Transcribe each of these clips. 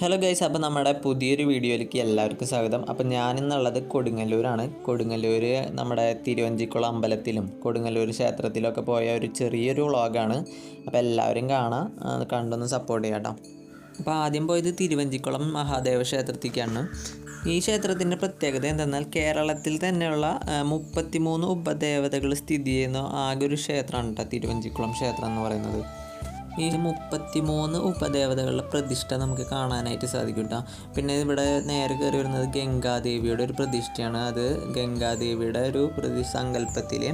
Hello guys, അപ്പോൾ നമ്മുടെ പുതിയൊരു വീഡിയോയിലേക്ക് എല്ലാവർക്കും സ്വാഗതം. അപ്പോൾ ഞാനിന്നുള്ളത് കൊടുങ്ങല്ലൂരാണ്. കൊടുങ്ങല്ലൂർ നമ്മുടെ തിരുവഞ്ചിക്കുളം അമ്പലത്തിലും കൊടുങ്ങല്ലൂർ ക്ഷേത്രത്തിലൊക്കെ പോയ ഒരു ചെറിയൊരു വ്ളോഗാണ്. അപ്പോൾ എല്ലാവരും കാണാം, കണ്ടൊന്ന് സപ്പോർട്ട് ചെയ്യാം കേട്ടോ. അപ്പോൾ ആദ്യം പോയത് തിരുവഞ്ചിക്കുളം മഹാദേവ ക്ഷേത്രത്തിലേക്കാണ്. ഈ ക്ഷേത്രത്തിൻ്റെ പ്രത്യേകത എന്തെന്നാൽ കേരളത്തിൽ തന്നെയുള്ള 33 ഉപദേവതകൾ സ്ഥിതി ചെയ്യുന്ന ആകെ ഒരു ക്ഷേത്രമാണ് കേട്ടോ തിരുവഞ്ചിക്കുളം ക്ഷേത്രം എന്ന് പറയുന്നത്. ഈ 33 ഉപദേവതകളുടെ പ്രതിഷ്ഠ നമുക്ക് കാണാനായിട്ട് സാധിക്കും കേട്ടോ. പിന്നെ ഇവിടെ നേരെ കയറി വരുന്നത് ഗംഗാദേവിയുടെ ഒരു പ്രതിഷ്ഠയാണ്. അത് ഗംഗാദേവിയുടെ ഒരു സങ്കല്പത്തിൽ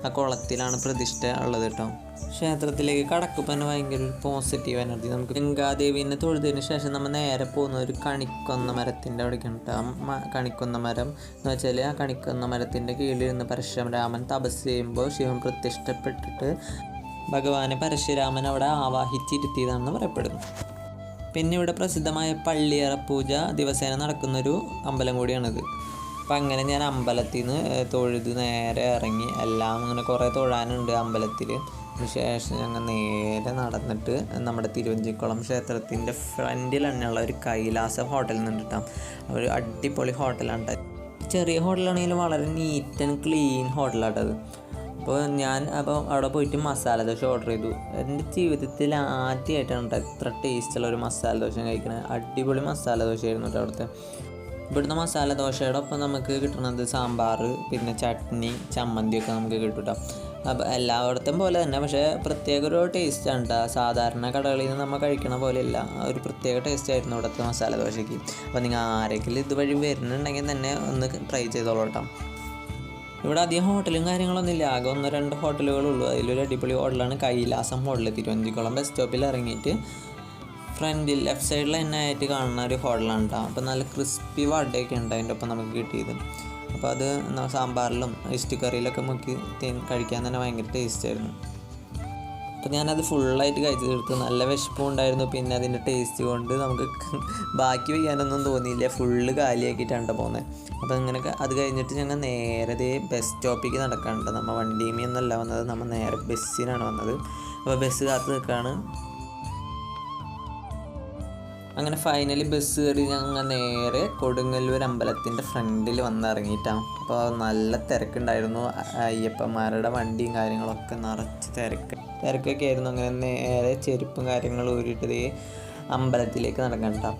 ആ കുളത്തിലാണ് പ്രതിഷ്ഠ ഉള്ളത് കേട്ടോ. ക്ഷേത്രത്തിലേക്ക് കടക്കുമ്പോൾ തന്നെ ഭയങ്കര ഒരു പോസിറ്റീവ് എനർജി. നമുക്ക് ഗംഗാദേവിനെ തൊഴുതിന് ശേഷം നമ്മൾ നേരെ പോകുന്ന ഒരു കണിക്കൊന്ന മരത്തിൻ്റെ അവിടേക്കാണ് കേട്ടോ. കണിക്കൊന്ന മരം എന്ന് വെച്ചാൽ ആ കണിക്കൊന്ന മരത്തിൻ്റെ കീഴിലിരുന്ന് പരശുരാമൻ തപസ് ചെയ്യുമ്പോൾ ശിവൻ പ്രത്യക്ഷപ്പെട്ടിട്ട് ഭഗവാനെ പരശുരാമൻ അവിടെ ആവാഹിച്ചിരുത്തിയതാണെന്ന് പറയപ്പെടുന്നു. പിന്നെ ഇവിടെ പ്രസിദ്ധമായ പള്ളിയറപ്പൂജ ദിവസേന നടക്കുന്നൊരു അമ്പലം കൂടിയാണിത്. അപ്പം അങ്ങനെ ഞാൻ അമ്പലത്തിൽ നിന്ന് തൊഴുത് നേരെ ഇറങ്ങി. എല്ലാം അങ്ങനെ കുറേ തൊഴാനുണ്ട് അമ്പലത്തിൽ. ശേഷം ഞങ്ങൾ നേരെ നടന്നിട്ട് നമ്മുടെ തിരുവഞ്ചിക്കുളം ക്ഷേത്രത്തിൻ്റെ ഫ്രണ്ടിൽ തന്നെയുള്ള ഒരു കൈലാസ ഹോട്ടലിൽ നിന്നിട്ടാണ്. ഒരു അടിപൊളി ഹോട്ടലാണ്. ചെറിയ ഹോട്ടലാണെങ്കിലും വളരെ നീറ്റ് ആൻഡ് ക്ലീൻ ഹോട്ടലാട്ടത്. അപ്പോൾ അവിടെ പോയിട്ട് മസാല ദോശ ഓർഡർ ചെയ്തു. എൻ്റെ ജീവിതത്തിൽ ആദ്യമായിട്ടാണ് ഇത്ര ടേസ്റ്റുള്ള ഒരു മസാല ദോശ കഴിക്കുന്നത്. അടിപൊളി മസാല ദോശയായിരുന്നു കേട്ടോ അവിടുത്തെ. ഇവിടുത്തെ മസാല ദോശയുടെ ഒപ്പം നമുക്ക് കിട്ടുന്നത് സാമ്പാർ, പിന്നെ ചട്നി, ചമ്മന്തിയൊക്കെ നമുക്ക് കിട്ടും കേട്ടോ. അപ്പോൾ എല്ലായിടത്തും പോലെ തന്നെ, പക്ഷേ പ്രത്യേക ഒരു ടേസ്റ്റാണ് കേട്ടോ. സാധാരണ കടകളിൽ നിന്ന് നമ്മൾ കഴിക്കണ പോലെയല്ല, ഒരു പ്രത്യേക ടേസ്റ്റ് ആയിരുന്നു ഇവിടുത്തെ മസാല ദോശയ്ക്ക്. അപ്പോൾ നിങ്ങൾ ആരെങ്കിലും ഇതുവഴി വരുന്നുണ്ടെങ്കിൽ തന്നെ ഒന്ന് ട്രൈ ചെയ്തോളൂ കേട്ടോ. ഇവിടെ അധികം ഹോട്ടലും കാര്യങ്ങളൊന്നും ഇല്ല, ആകെ 1-2 ഹോട്ടലുകളുള്ളൂ. അതിലൊരു അടിപൊളി ഹോട്ടലാണ് കൈലാസം ഹോട്ടൽ. തിരുവഞ്ചിക്കുളം ബസ് സ്റ്റോപ്പിൽ ഇറങ്ങിയിട്ട് ഫ്രണ്ടിൽ ലെഫ്റ്റ് സൈഡിൽ തന്നെ ആയിട്ട് കാണുന്ന ഒരു ഹോട്ടലാണ് കേട്ടോ. അപ്പോൾ നല്ല ക്രിസ്പി വടയൊക്കെ ഉണ്ട് അതിൻ്റെ ഒപ്പം നമുക്ക് കിട്ടിയത്. അപ്പോൾ അത് സാമ്പാറിലും ഇഷ്ടിക്കറിയിലൊക്കെ മുക്കി കഴിക്കാൻ തന്നെ ഭയങ്കര ടേസ്റ്റായിരുന്നു. അപ്പോൾ ഞാനത് ഫുള്ളായിട്ട് കഴിച്ച് തീർത്തു. നല്ല വിശപ്പും ഉണ്ടായിരുന്നു. പിന്നെ അതിൻ്റെ ടേസ്റ്റ് കൊണ്ട് നമുക്ക് ബാക്കി വയ്യാനൊന്നും തോന്നിയില്ല. ഫുള്ള് കാലിയാക്കിയിട്ടാണ് പോകുന്നത്. അപ്പോൾ അങ്ങനെ അത് കഴിഞ്ഞിട്ട് ഞങ്ങൾ നേരെ ബസ് സ്റ്റോപ്പിലേക്ക് നടക്കാനുണ്ട്. നമ്മൾ വണ്ടിയുമൊന്നല്ല വന്നത്, നമ്മൾ നേരെ ബസ്സിനാണ് വന്നത്. അപ്പോൾ ബസ് കാത്ത് നിൽക്കുകയാണ്. അങ്ങനെ ഫൈനലി ബസ് കയറി ഞങ്ങൾ നേരെ കൊടുങ്ങല്ലൂർ അമ്പലത്തിൻ്റെ ഫ്രണ്ടിൽ വന്നിറങ്ങിയിട്ടാണ്. അപ്പോൾ നല്ല തിരക്കുണ്ടായിരുന്നു. അയ്യപ്പന്മാരുടെ വണ്ടിയും കാര്യങ്ങളൊക്കെ നിറച്ച് തിരക്കൊക്കെ ആയിരുന്നു. അങ്ങനെ നേരെ ചെരുപ്പും കാര്യങ്ങളും ഊരിയിട്ട് അമ്പലത്തിലേക്ക് നടക്കാൻ കേട്ടോ.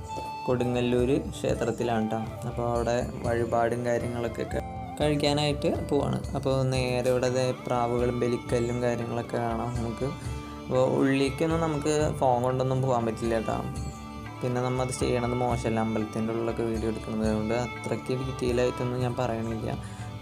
കൊടുങ്ങല്ലൂർ ക്ഷേത്രത്തിലാണ് കേട്ടോ. അപ്പോൾ അവിടെ വഴിപാടും കാര്യങ്ങളൊക്കെ കഴിക്കാനായിട്ട് പോവാണ്. അപ്പോൾ നേരെ ഇവിടെ പ്രാവുകളും ബലിക്കല്ലും കാര്യങ്ങളൊക്കെ കാണാം നമുക്ക്. അപ്പോൾ ഉള്ളിലേക്കൊന്നും നമുക്ക് ഫോൺ കൊണ്ടൊന്നും പോകാൻ പറ്റില്ല കേട്ടോ. പിന്നെ നമ്മൾ അത് ചെയ്യണത് മോശമല്ല, അമ്പലത്തിൻ്റെ ഉള്ളിലൊക്കെ വീഡിയോ എടുക്കുന്നത് കൊണ്ട് അത്രയ്ക്ക് ഡീറ്റെയിൽ ആയിട്ടൊന്നും ഞാൻ പറയണില്ല.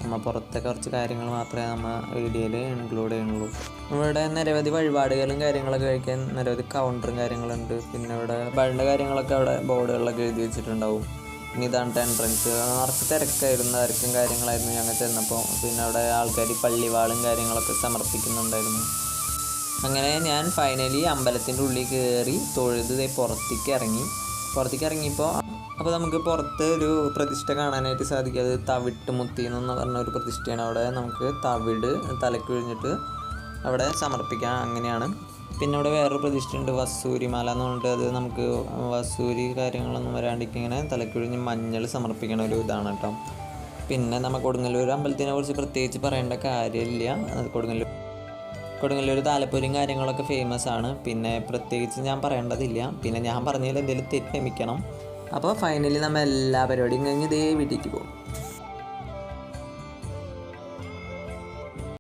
നമ്മൾ പുറത്തെ കുറച്ച് കാര്യങ്ങൾ മാത്രമേ നമ്മൾ വീഡിയോയിൽ ഇൻക്ലൂഡ് ചെയ്യുന്നുള്ളൂ. ഇവിടെ നിരവധി വഴിപാടുകളും കാര്യങ്ങളൊക്കെ കഴിക്കാൻ നിരവധി കൗണ്ടറും കാര്യങ്ങളുണ്ട്. പിന്നെ ഇവിടെ വഴിയുടെ കാര്യങ്ങളൊക്കെ അവിടെ ബോർഡുകളിലൊക്കെ എഴുതി വെച്ചിട്ടുണ്ടാവും. പിന്നെ ഇതാണ് എൻട്രൻസ്. നിറച്ച് തിരക്കും കാര്യങ്ങളായിരുന്നു ഞങ്ങൾ ചെന്നപ്പോൾ. പിന്നെ അവിടെ ആൾക്കാർ പള്ളിവാളും കാര്യങ്ങളൊക്കെ സമർപ്പിക്കുന്നുണ്ടായിരുന്നു. അങ്ങനെ ഞാൻ ഫൈനലി അമ്പലത്തിൻ്റെ ഉള്ളിൽ കയറി തൊഴുത് പുറത്തേക്ക് ഇറങ്ങിയപ്പോൾ അപ്പോൾ നമുക്ക് പുറത്ത് ഒരു പ്രതിഷ്ഠ കാണാനായിട്ട് സാധിക്കും. അത് തവിട്ട് മുത്തി എന്ന് പറഞ്ഞ ഒരു പ്രതിഷ്ഠയാണ്. അവിടെ നമുക്ക് തവിട് തലക്ക് കഴിഞ്ഞിട്ട് അവിടെ സമർപ്പിക്കാം, അങ്ങനെയാണ്. പിന്നെ അവിടെ വേറൊരു പ്രതിഷ്ഠയുണ്ട്, വസൂരിമാല എന്ന് പറഞ്ഞിട്ട്. അത് നമുക്ക് വസൂരി കാര്യങ്ങളൊന്നും വരാണ്ടിരിക്കും, ഇങ്ങനെ തലക്കൊഴിഞ്ഞ് മഞ്ഞൾ സമർപ്പിക്കണ ഒരു ഇതാണ് കേട്ടോ. പിന്നെ നമ്മൾ കൊടുങ്ങല്ലൂർ അമ്പലത്തിനെ കുറിച്ച് പ്രത്യേകിച്ച് പറയേണ്ട കാര്യമില്ല. കൊടുങ്ങല്ലൂർ താലപ്പൊലിയും കാര്യങ്ങളൊക്കെ ഫേമസ് ആണ്. പിന്നെ പ്രത്യേകിച്ച് ഞാൻ പറയേണ്ടതില്ല. പിന്നെ ഞാൻ പറഞ്ഞതിൽ എന്തെങ്കിലും തെറ്റ് ക്ഷമിക്കണം. അപ്പോൾ ഫൈനലി നമ്മൾ എല്ലാ പരിപാടിയും കഴിഞ്ഞ് വീട്ടിലേക്ക് പോകും.